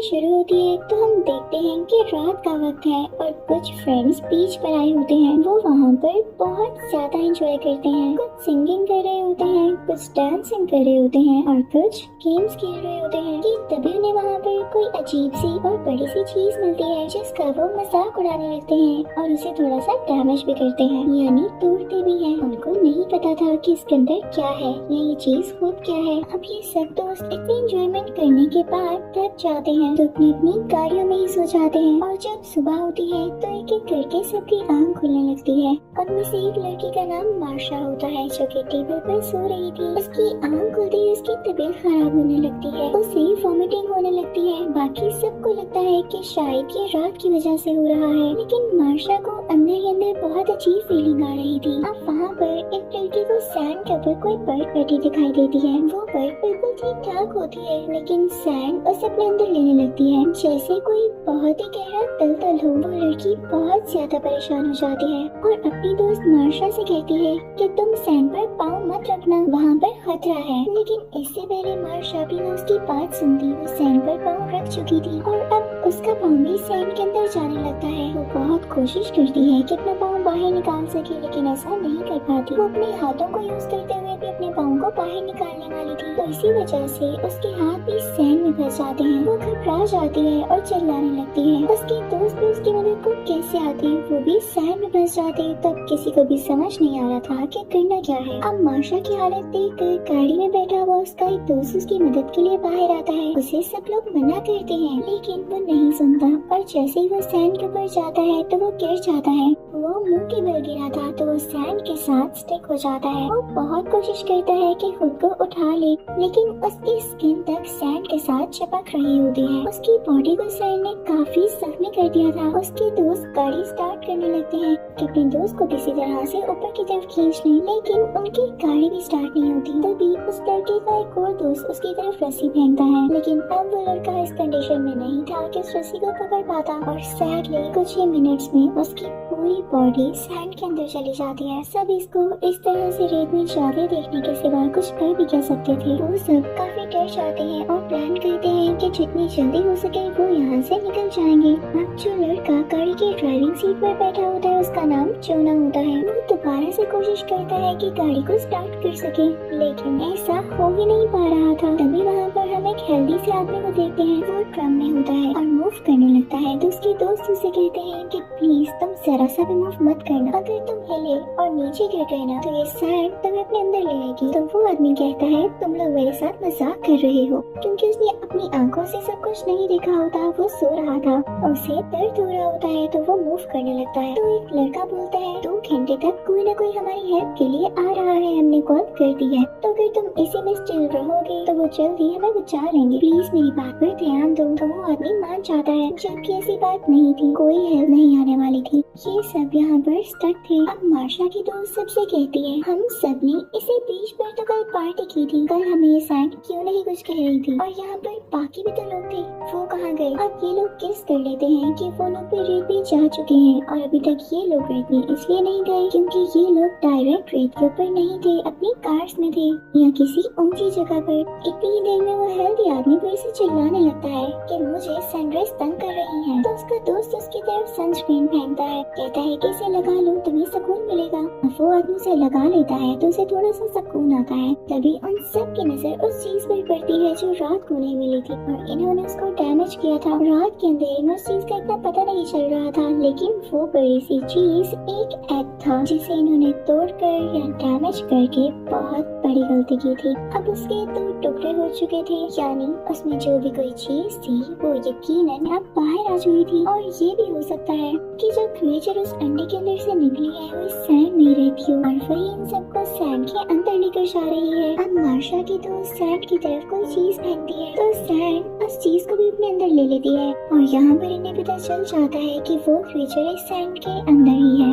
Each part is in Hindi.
शुरू होती है तो हम देखते हैं कि रात का वक्त है और कुछ फ्रेंड्स बीच पर आए होते हैं। वो वहाँ पर बहुत ज्यादा एंजॉय करते हैं। कुछ सिंगिंग कर रहे होते हैं, कुछ डांसिंग कर रहे होते हैं और कुछ गेम्स खेल रहे होते हैं कि तभी उन्हें वहाँ पर कोई अजीब सी और बड़ी सी चीज मिलती है जिसका वो मजाक उड़ाने लगते हैं और उसे थोड़ा सा डैमेज भी करते हैं, यानी तोड़ते भी हैं। उनको नहीं पता था कि इसके अंदर क्या है या ये चीज खुद क्या है। अब ये सब दोस्त इतनी एंजॉयमेंट करने के बाद थक जाते हैं तो अपनी अपनी गाड़ियों में ही सो जाते हैं और जब सुबह होती है तो एक एक करके सबकी आंख खुलने लगती है। उनमें से एक लड़की का नाम मार्शा होता है जो कि टेबल पर सो रही थी। उसकी आंख खुलते ही उसकी तबीयत खराब होने लगती है, उसे वॉमिटिंग होने लगती है। बाकी सबको लगता है कि शायद ये रात की वजह से हो रहा है, लेकिन मार्शा को अंदर ही अंदर बहुत अजीब फीलिंग आ रही थी। अब वहाँ पर एक लड़की को सैंड के ऊपर कोई बर्ड बैठी दिखाई देती है। वो बर्ड बिल्कुल ठीक ठाक होती है लेकिन सैंड उसे अपने अंदर लेने लगती है जैसे कोई बहुत ही गहरा दलदल हो। वो लड़की बहुत ज्यादा परेशान हो जाती है और अपनी दोस्त मार्शा से कहती है कि तुम सैंड पर पाँव मत रखना, वहाँ पर खतरा है। लेकिन इससे पहले मार्शा भी ना उसकी बात सुनती, वो सैंड पर पाँव रख चुकी थी और अब उसका पाँव भी सैंड के अंदर जाने लगता है। वो बहुत कोशिश करती है कि अपना पाँव बाहर निकाल सके लेकिन ऐसा नहीं कर पाती। वो अपने हाथों को यूज करते हुए भी अपने पाँव को बाहर निकालने वाली थी तो इसी वजह से उसके हाथ भी सैंड में फंस जाते हैं। वो घबरा जाती है और चिल्लाने लगती है। उसके दोस्त भी उसकी मदद को कैसे आते, वो भी सैंड में फंस जाते। तब किसी को भी समझ नहीं आ रहा था कि करना क्या है। अब मार्शा की हालत देखकर गाड़ी में बैठा हुआ उसका एक दोस्त उसकी मदद के लिए बाहर आता है। उसे सब लोग मना करते हैं लेकिन वो नहीं सुनता और जैसे ही वो सैंड के ऊपर जाता है तो वो गिर जाता है। वो मुंह के बल गिरा था तो वो सैंड के साथ स्टिक हो जाता है। वो बहुत कोशिश करता है कि खुद को उठा ले लेकिन उसकी स्किन तक सैंड के साथ चिपक रही होती है। उसकी बॉडी को सैंड ने काफी जख्मी कर दिया था। उसके दोस्त गाड़ी स्टार्ट करने लगते हैं कि अपने दोस्त को किसी तरह से ऊपर की तरफ खींच लें लेकिन उनकी गाड़ी भी स्टार्ट नहीं होती। तभी उस लड़के का एक और दोस्त उसकी तरफ रस्सी फेंकता है लेकिन अब वो लड़का इस कंडीशन में नहीं था कि उस रस्सी को पकड़ पाता और सैडली कुछ ही मिनट्स में उसकी पूरी बॉडी सैंड के अंदर चली जाती है। सब इसको इस तरह से रेत में जाके देखने के सिवा कुछ कर भी कह सकते थे। वो सब काफी डर जाते हैं और प्लान करते हैं कि जितनी जल्दी हो सके वो यहाँ से निकल जाएंगे। अब जो लड़का गाड़ी की ड्राइविंग सीट पर बैठा होता है उसका नाम जोना होता है। वो दोबारा से कोशिश करता है कि गाड़ी को स्टार्ट कर सके लेकिन ऐसा हो ही नहीं पा रहा था। तभी वहाँ पर हम एक हेल्दी से आदमी को देखते हैं। वो ड्रम में होता है और मूव करने लगता है तो उसके दोस्त उसे कहते हैं कि प्लीज तुम जरा सा भी मूव मत करना, अगर तुम हिले और नीचे गिर गए ना तो ये सैंड तुम्हें अपने अंदर ले आएगी। तो वो आदमी कहता है तुम लोग मेरे साथ मजाक कर रहे हो, क्योंकि उसने अपनी आंखों से सब कुछ नहीं देखा होता। वो सो रहा था और उसे दर्द हो रहा होता है तो वो मूव करने लगता है। तो एक लड़का बोलता है 2 घंटे तक कोई ना कोई हमारी हेल्प के लिए आ रहा है, हमने कॉल कर दी है, तो अगर तुम इसी में स्टिल रहोगे तो वो जल्दी हमें बचा लेंगे, प्लीज मेरी बात पर ध्यान दो। तो वो आदमी मान जाता है जबकि ऐसी बात नहीं थी, कोई हेल्प नहीं आने वाली थी। ये सब यहाँ पर स्टक थे। अब मार्शा की दोस्त सबसे कहती है हम सब ने इसी बीच पर तो कल पार्टी की थी, कल हमें ये सैंड क्यों नहीं कुछ कह रही थी और यहाँ पर बाकी भी तो लोग थे, वो कहाँ गए। अब ये लोग किस कर लेते हैं कि वो लोग भी रेत पे जा चुके हैं और अभी तक ये लोग रेत में इसलिए नहीं गए क्योंकि ये लोग डायरेक्ट रेत के ऊपर नहीं थे, अपनी कार्स में थे या किसी ऊंची जगह पर। इतनी देर में वो हेल्दी आदमी फिर से चिल्लाने लगता है कि मुझे सनराइज तंग कर रही है। तो उसका दोस्त उसकी तरफ सनस्क्रीन फेंकता है, कहता है कि इसे लगा लो तुम्हें सुकून मिलेगा। वो आदमी उसे लगा लेता है तो उसे थोड़ा सा सुकून आता है। तभी उन सब की नजर उस चीज पर पड़ती है जो रात को नहीं मिली थी और इन्होंने उसको डैमेज किया था। रात के अंधेरे में उस चीज का इतना पता नहीं चल रहा था लेकिन वो बड़ी सी चीज एक एग था जिसे इन्होंने तोड़कर या डैमेज करके बहुत बड़ी गलती की थी। अब उसके 2 टुकड़े हो चुके थे, यानी उसमें जो भी कोई चीज थी वो यकीनन अब बाहर आ चुकी थी। और ये भी हो सकता है कि जो क्रिएचर उस अंडे के अंदर से निकली है वो सैंड में रहती हो और वही इन सबको सैंड के अंदर लेकर जा रही है। अब मार्शा की दोस्त सैंड की तरफ कोई चीज फेंकती है तो सैंड उस चीज को भी अपने अंदर ले लेती है और यहाँ पर इन्हें पता चल जाता है कि वो क्रिएचर इस सैंड के अंदर ही है।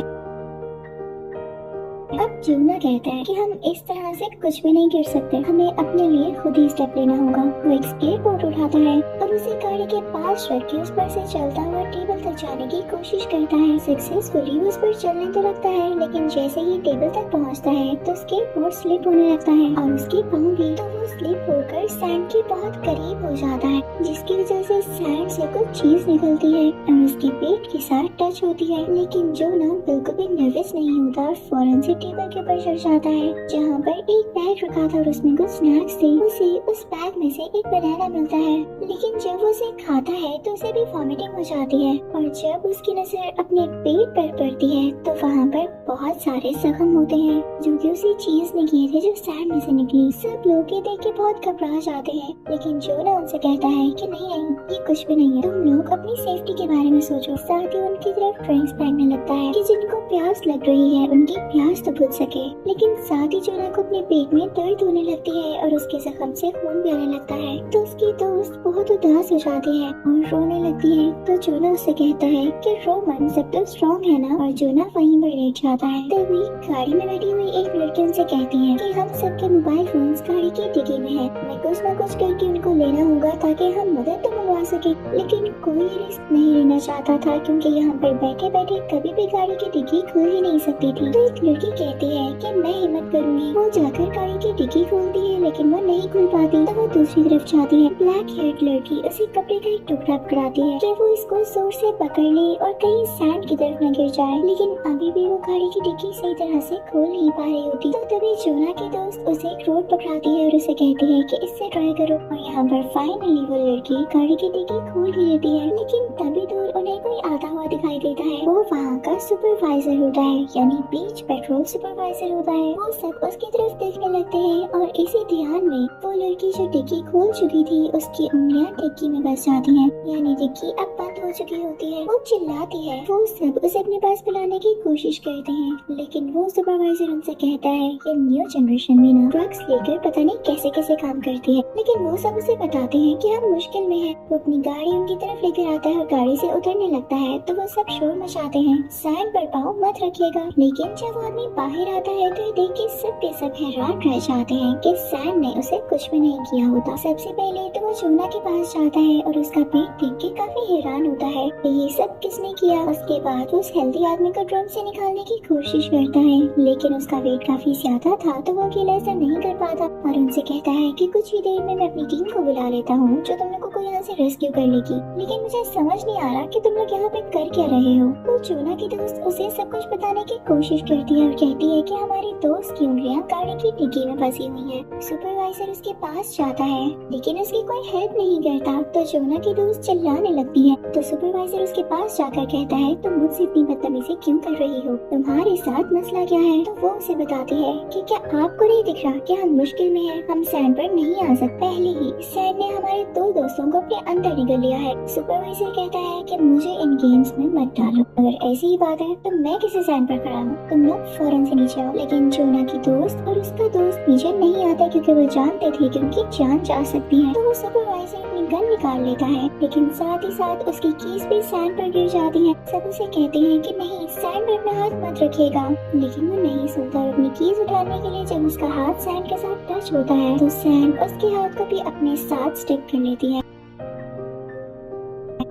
अब जोना कहता है कि हम इस तरह से कुछ भी नहीं कर सकते, हमें अपने लिए खुद ही स्टेप लेना होगा। वो एक स्केटबोर्ड उठाता है और उसे गाड़ी के पास रख के उस पर से चलता हुआ टेबल तक जाने की कोशिश करता है। सक्सेसफुली उस पर चलने तो लगता है, लेकिन जैसे ही टेबल तक पहुंचता है तो स्केटबोर्ड स्लिप होने लगता है और उसके पाँव भी। तो वो स्लिप होकर सैंड के बहुत करीब हो जाता है, जिसकी वजह से सैंड से कुछ चीज निकलती है और उसके पेट के साथ टच होती है। लेकिन जोना बिल्कुल भी नर्वस नहीं होता और फौरन से टेबल के ऊपर चढ़ जाता है, जहाँ पर एक बैग रखा था और उसमें कुछ स्नैक्स थे। उसे उस बैग में से एक बनाना मिलता है, लेकिन जब वो उसे खाता है तो उसे भी वॉमिटिंग हो जाती है। और जब उसकी नजर अपने पेट पर पड़ती है तो वहाँ पर बहुत सारे जख्म होते हैं, जो कि उसी चीज ने किए थे जो सैंड में से निकली। सब लोग ये देख के बहुत घबरा जाते हैं, लेकिन जोना उनसे कहता है कि नहीं नहीं, ये कुछ भी नहीं है, तुम लोग अपनी सेफ्टी के बारे में सोचो। साथ ही उनकी तरफ ड्रिंक्स फेंकने लगता है कि जिनको प्यास लग रही है उनकी प्यास तो बुझ सके। लेकिन साथ ही जोना को अपने पेट में दर्द होने लगती है और उसके जख्म से खून भी आने लगता है। तो उसकी दोस्त बहुत उदास हो जाती है और रोने लगती है। तो जोना उससे कहता है कि रो मन, सब तो स्ट्रॉन्ग है ना। और जोना वहीं पर लेट जाता है। तभी गाड़ी में बैठी हुई एक लड़की उनसे कहती है कि हम सबके मोबाइल फोन्स गाड़ी की डिग्गी में है, हमें कुछ न कुछ करके उनको लेना होगा ताकि हम मदद तो मंगवा सके। लेकिन कोई रिस्क नहीं लेना चाहता था, क्योंकि यहाँ पर बैठे बैठे कभी भी गाड़ी की डिग्गी खुल ही नहीं सकती थी। तो एक लड़की कहती है कि मैं हिम्मत करूंगी। वो जाकर गाड़ी की डिग्गी खोलती है, लेकिन वो नहीं खुल पाती। तो वो दूसरी तरफ जाती है। ब्लैक हेयर्ड लड़की उसे कपड़े का एक टुकड़ा पकड़ाती है कि वो इसको जोर से पकड़ ले और कहीं सैंड की तरफ न गिर जाए। लेकिन अभी भी वो गाड़ी की डिग्गी सही तरह से खोल नहीं पा रही होती। तो तभी जोना की दोस्त उसे एक रोड पकड़ाती है और उसे कहती है कि इससे ट्राई करो। और यहाँ पर फाइनली वो लड़की गाड़ी की डिग्गी खोल ही लेती है। लेकिन तभी दूर उन्हें कोई आता हुआ दिखाई देता है। वो वहाँ का सुपरवाइजर होता है, यानी बीच पेट्रोल सुपरवाइजर होता है। वो सब उसकी तरफ देखने लगते हैं और इसी ध्यान में वो लड़की जो डिग्गी खोल चुकी थी उसकी उंगलियां डिग्गी में बस जाती हैं, यानी डिग्गी अब बंद हो चुकी होती है। वो चिल्लाती है। वो सब उसे अपने पास बुलाने की कोशिश करते हैं, लेकिन वो सुपरवाइजर उनसे कहता है कि न्यू जनरेशन में ना ड्रग्स लेकर पता नहीं कैसे कैसे काम करती है। लेकिन वो सब उसे बताते हैं कि हम मुश्किल में हैं। वो अपनी गाड़ी उनकी तरफ लेकर आता है और गाड़ी से उतरने लगता है तो वो सब शोर मचाते हैं, सैंड पर पाँव मत रखिएगा। लेकिन जब वो आदमी बाहर आता है तो ये देख के सब हैरान रह जाते हैं कि सैंड ने उसे कुछ भी नहीं किया होता। सबसे पहले तो वो जोना के पास जाता है और उसका पेट देख के काफी हैरान होता है कि ये सब किसने किया। उसके बाद वो उस हेल्दी आदमी को ड्रम से निकालने की कोशिश करता है, लेकिन उसका वेट काफी ज्यादा था तो वो अकेले ऐसा नहीं कर पाता और उनसे कहता है कि कुछ ही देर में मैं अपनी टीम को बुला लेता हूँ जो तुम लोगों को यहाँ से रेस्क्यू कर लेगी। लेकिन मुझे समझ नहीं आ रहा कि तुम लोग यहाँ पे कर क्या रहे हो। तो जोना की दोस्त उसे सब कुछ बताने की कोशिश करती है और कहती है कि हमारी दोस्त की उंगलियां गाड़ी की डिग्गी में फंसी हुई हैं। सुपरवाइजर उसके पास जाता है, लेकिन उसकी कोई हेल्प नहीं करता। तो जोना की दोस्त चिल्लाने लगती है। तो सुपरवाइजर उसके पास जाकर कहता है तुम मुझसे इतनी बदतमीजी क्यों कर रही हो, तुम्हारे साथ मसला क्या है। तो वो उसे बताती है कि क्या आपको नहीं दिख रहा कि हम मुश्किल में हैं, हम सैंड पर नहीं आ सकते। पहले ही सैंड ने हमारे दो दोस्तों को अपने अंदर निगल लिया है। सुपरवाइजर कहता है कि मुझे इन गेम्स में मत डालो, अगर ऐसी ही बात है तो मैं किसी सैंड पर खड़ा हूँ, तुम लोग फौरन से नीचे आओ। लेकिन जोना की दोस्त और उसका दोस्त नीचे नहीं आता क्योंकि वो जानते थे कि उनकी जान जा सकती है। तो वो सुपरवाइजर अपनी गन निकाल लेता है, लेकिन साथ ही साथ उसकी कीज भी सैंड पर गिर जाती है। सब उसे कहते हैं कि नहीं, सैंड पर अपना हाथ मत रखिएगा, लेकिन वो नहीं सुनता और अपनी कीज उठाने के लिए जब उसका हाथ सैंड के साथ टच होता है तो सैंड उसके हाथ को भी अपने साथ स्टिक कर लेती है।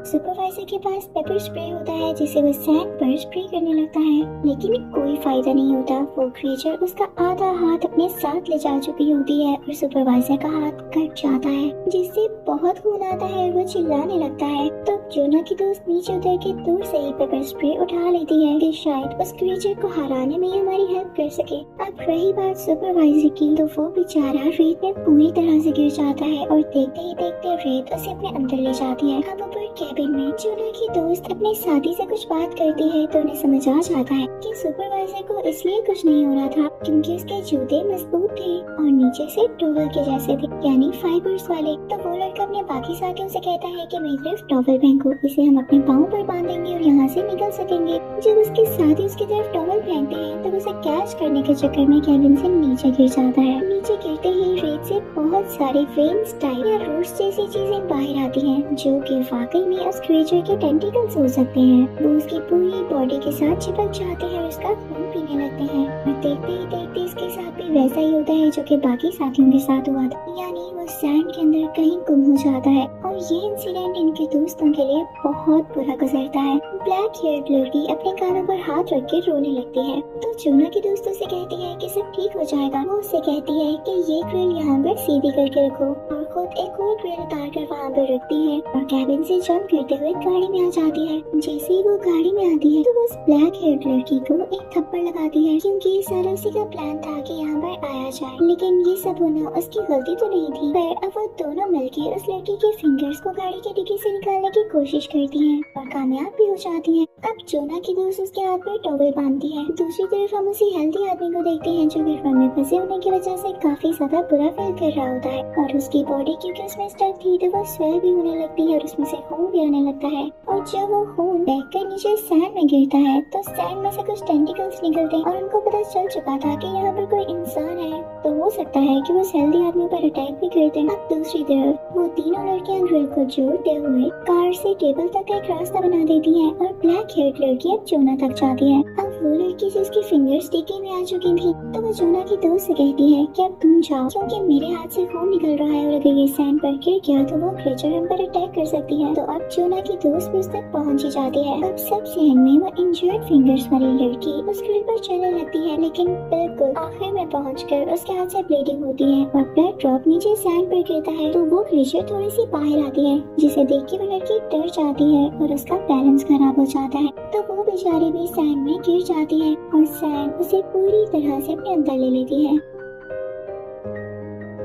सुपरवाइजर के पास पेपर स्प्रे होता है जिसे वो सैंड पर स्प्रे करने लगता है, लेकिन कोई फायदा नहीं होता। वो क्रिएचर उसका आधा हाथ अपने साथ ले जा चुकी होती है और सुपरवाइजर का हाथ कट जाता है, जिससे बहुत खून आता है और वो चिल्लाने लगता है। तो जोना की दोस्त नीचे उतर के दूर से ही पेपर स्प्रे उठा लेती है कि शायद उस क्रिएचर को हराने में ही हमारी हेल्प कर सके। अब रही बात सुपरवाइजर की, तो वो बेचारा रेत में पूरी तरह से गिर जाता है और देखते ही देखते रेत उसे अपने अंदर ले जाती है। अब ऊपर कैबिन में जोना की दोस्त अपने साथी से कुछ बात करती है तो उन्हें समझ आ जाता है कि सुपरवाइजर को इसलिए कुछ नहीं हो रहा था क्योंकि उसके जूते मजबूत थे और नीचे से टॉवल के जैसे थे, यानी फाइबर्स वाले। तो वो लड़का अपने बाकी साथियों से कहता है कि मेरी तरफ टॉवल फेंको, इसे हम अपने पाँव पर बांधेंगे और यहाँ से निकल सकेंगे। जब उसके साथी उसकी तरफ टॉवल फेंकते हैं तब उसे कैच करने के चक्कर में केविन से नीचे गिर जाता है। नीचे गिरते ही रेत से बहुत सारी वेन्स टाइप या रूट्स जैसी चीजें बाहर आती हैं, जो कि वाकई में उस क्रिएचर के टेंटिकल्स हो सकते हैं। वो उसकी पूरी बॉडी के साथ चिपक जाते हैं और उसका खून पीने लगते हैं। और देखते ही देखते इसके साथ भी वैसा ही होता है जो कि बाकी साथियों के साथ हुआ था, यानी वो सैंड के अंदर कहीं गुम हो जाता है। और ये इंसिडेंट इनके दोस्तों के लिए बहुत बुरा गुजरता है। ब्लैक हेयर्ड लड़की अपने कानों पर हाथ रख के रोने लगती है, तो जोना के दोस्तों से कहती है कि सब ठीक हो जाएगा। वो उससे कहती है कि ये ग्रिल यहाँ पर सीधी करके रखो, और खुद एक और ग्रिल उतार कर वहाँ पर रखती है और कैबिन से जंप करते हुए गाड़ी में आ जाती है। जैसे ही वो गाड़ी में आती है तो वो उस ब्लैक हेयर्ड लड़की को एक थप्पड़ लगाती है, क्योंकि ये सारा उसी का प्लान था कि यहाँ पर आया जाए। लेकिन ये सब होना उसकी गलती तो नहीं थी, पर अब वो दोनों मिलकर उस लड़की के फिंगर्स को गाड़ी के डिक्की से निकालने की कोशिश करती हैं और कामयाब भी हो जाती हैं। अब जोना की दोस्त उसके हाथ में टॉवल बांधती है। दूसरी तरफ हम उसी हेल्दी आदमी को देखते हैं जो घर में फंसे होने की वजह से काफी ज्यादा बुरा फील कर रहा होता है, और उसकी बॉडी क्योंकि उसमें स्टक थी तो वो स्वेल भी होने लगती है और उसमें से खून भी आने लगता है। और जब वो खून बहकर नीचे सैंड में गिरता है तो सैंड में से कुछ टेंटिकल्स निकलते हैं और उनको पता चल चुका था कि यहाँ पर कोई इंसान है, तो हो सकता है कि वो उस हेल्दी आदमी पर अटैक भी करते हैं। अब दूसरी तरफ वो तीनों लड़कियां ग्रिल को जोड़ते हुए कार से टेबल तक एक रास्ता बना देती हैं और ब्लैक हेयर्ड लड़की अब जोना तक जाती है। अब वो लड़की जिसकी फिंगर्स डिक्की में आ चुकी थी, तो वो जोना की दोस्त से कहती है कि अब तुम जाओ, क्योंकि मेरे हाथ से खून निकल रहा है और अगर ये सैंड पर गिर गया तो वो क्रिएचर हम पर अटैक कर सकती है। तो अब जोना की दोस्त भी उस तक पहुंच ही जाती है। अब सबसे एंड में वो इंजर्ड फिंगर्स वाली लड़की उस ग्रिल पर चलने लगती है, लेकिन बिल्कुल आखिर में पहुंचकर उसके हाथ से ब्लीडिंग होती है और ब्लड ड्रॉप नीचे सैंड पर गिरता है। तो वो क्रिएचर थोड़ी सी बाहर आती है, जिसे देख के वो लड़की डर जाती है और उसका बैलेंस खराब हो जाता है। तो वो बेचारी भी सैंड में गिर जाती है और सैंड उसे पूरी तरह से अपने अंदर ले लेती है।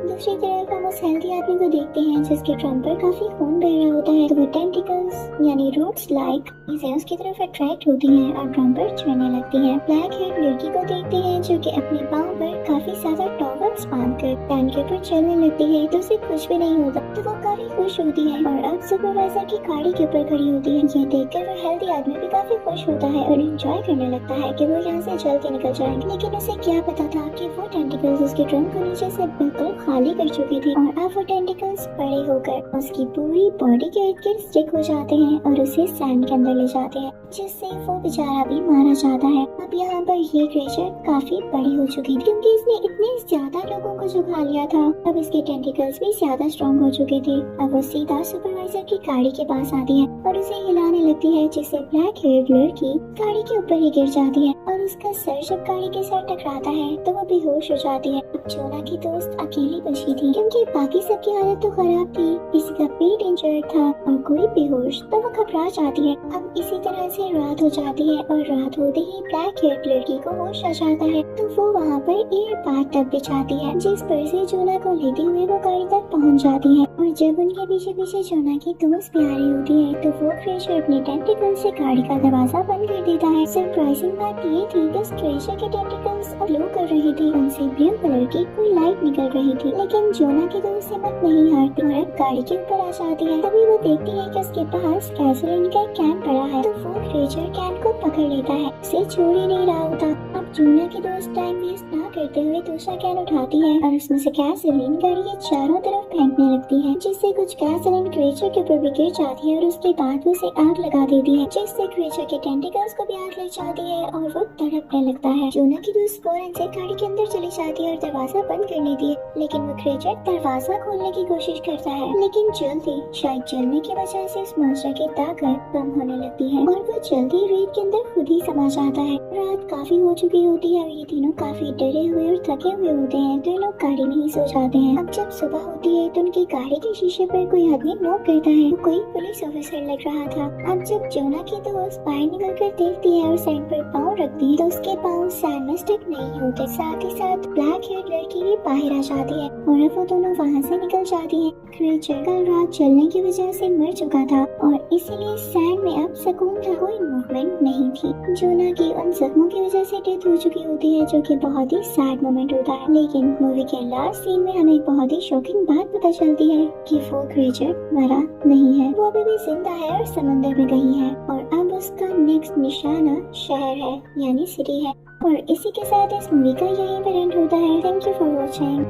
दूसरी तरफ हम उस हेल्दी आदमी को देखते हैं जिसके ड्रम पर काफी खून बह रहा होता है, तो वो टेंटिकल्स यानी रूट्स लाइक चीजें उसकी तरफ अट्रैक्ट होती हैं और ड्रम पर चढ़ने लगती हैं। ब्लैक हेयर लड़की को देखते हैं जो कि अपने पाँव पर काफी ज्यादा टॉवल्स बांधकर पैन के ऊपर चलने लगती है, तो उसे कुछ भी नहीं होता, तो वो काफी खुश होती है और अब सुपरवाइजर की गाड़ी के ऊपर खड़ी होती है। ये देखकर वो हेल्दी आदमी भी काफी खुश होता है और एंजॉय करने लगता है कि वो यहाँ से जल्दी निकल जाएंगे। लेकिन उसे क्या पता था कि वो टेंटिकल्स उसके ड्रम को नीचे से बिल्कुल खाली कर चुकी थी और अब वो टेंटिकल्स बड़े होकर उसकी पूरी बॉडी के इर्द गिर्द स्टिक हो जाते हैं और उसे सैंड के अंदर ले जाते हैं, जिससे वो बेचारा भी मारा जाता है। अब यहाँ पर ये क्रिएचर काफी बड़ी हो चुकी थी, क्योंकि इसने इतने ज्यादा लोगों को झुका लिया था। अब इसके टेंटिकल्स भी ज्यादा स्ट्रॉन्ग हो चुके थे। अब वो सीधा सुपरवाइजर की गाड़ी के पास आती है और उसे हिलाने लगती है, जिससे ब्लैक हेयर्ड लड़की गाड़ी के ऊपर ही गिर जाती है और उसका सर जब गाड़ी के साथ टकराता है तो वो बेहोश हो जाती है। अब जोना की दोस्त अकेली बची थी, क्योंकि बाकी सबकी हालत तो खराब थी, किसी का पेट इंजर्ड था और कोई बेहोश, तो वो घबरा जाती है। अब इसी तरह से रात हो जाती है और रात होते ही ब्लैक हेयर्ड लड़की को होश आ जाता है, तो वो वहाँ पर एयर बाथटब बिछाती है, जिस पर से जोना को लेते हुए वो गाड़ी तक पहुँच जाती है। और जब उनके पीछे पीछे जोना की दोस्त भी आ रही होती है तो वो क्रिएचर अपने टेंटिकल से गाड़ी का दरवाजा बंद कर देता है। सरप्राइजिंग बात ये थी कि उस क्रिएचर के टेंटिकल्स ग्लो कर रही थी, उनसे ब्लू कलर की कोई लाइट निकल रही थी। लेकिन जोना की दोस्त हिम्मत नहीं हारती और अब गाड़ी के ऊपर आ जाती है। तभी वो देखती है कि उसके पास गैसोलीन का कैन पड़ा है, तो वो क्रिएचर कैन को पकड़ लेता है, उसे छोड़ ही नहीं रहा होता। अब जोना की दोस्त टाइम वेस्ट ना करते हुए दूसरा कैन उठाती है और उसमें से गैसोलीन गाड़ी के चारों तरफ फेंकने लगती है, जिससे कुछ गैसोलीन क्रिएचर के ऊपर भी गिर जाती है और उसके बाद उसे आग लगा देती है, जिससे क्रिएचर के टेंटिकल्स को भी आग लग जाती है और वो तड़पने लगता है। जोना की दोस्त फौरन से गाड़ी के अंदर चली जाती है और दरवाजा बंद कर लेती है, लेकिन वो क्रिएचर दरवाजा खोलने की कोशिश करता है, लेकिन जल्दी शायद जलने की वजह से उस मॉन्स्टर की ताकत कम होने लगती है और वो जल्दी रेत के अंदर खुद ही समा जाता है। रात काफी हो चुकी होती है और ये तीनों काफी डरे हुए और थके हुए होते हैं, तो ये लोग गाड़ी में ही सो जाते हैं। अब जब सुबह होती है तो उनकी गाड़ी के शीशे पर कोई आदमी नॉक करता है, वो कोई पुलिस ऑफिसर लग रहा था। अब जब जोना की दोस्त बाहर निकल कर देखती है और सैंड पर पाँव रखती है तो उसके पाँव सैंड में स्टिक नहीं होते। साथ ही साथ ब्लैक हेयर्ड लड़की भी बाहर आ जाती है और अब वो दोनों वहाँ से निकल जाती है। क्रिएचर कल रात जलने की वजह से मर चुका था और इसीलिए सैंड में अब सुकून था, कोई मूवमेंट नहीं थी। जोना की उन जख्मों की वजह से डेथ हो चुकी होती है, जो कि बहुत ही सैड मोमेंट होता है। लेकिन मूवी के लास्ट सीन में हमें एक बहुत ही शॉकिंग बात पता चलती है कि वो क्रिएचर मरा नहीं है, वो अभी भी जिंदा है और समंदर में कहीं है और अब उसका नेक्स्ट निशाना शहर है यानी सिटी है। और इसी के साथ इस मूवी का यहीं पर एंड होता है। Thank you for watching.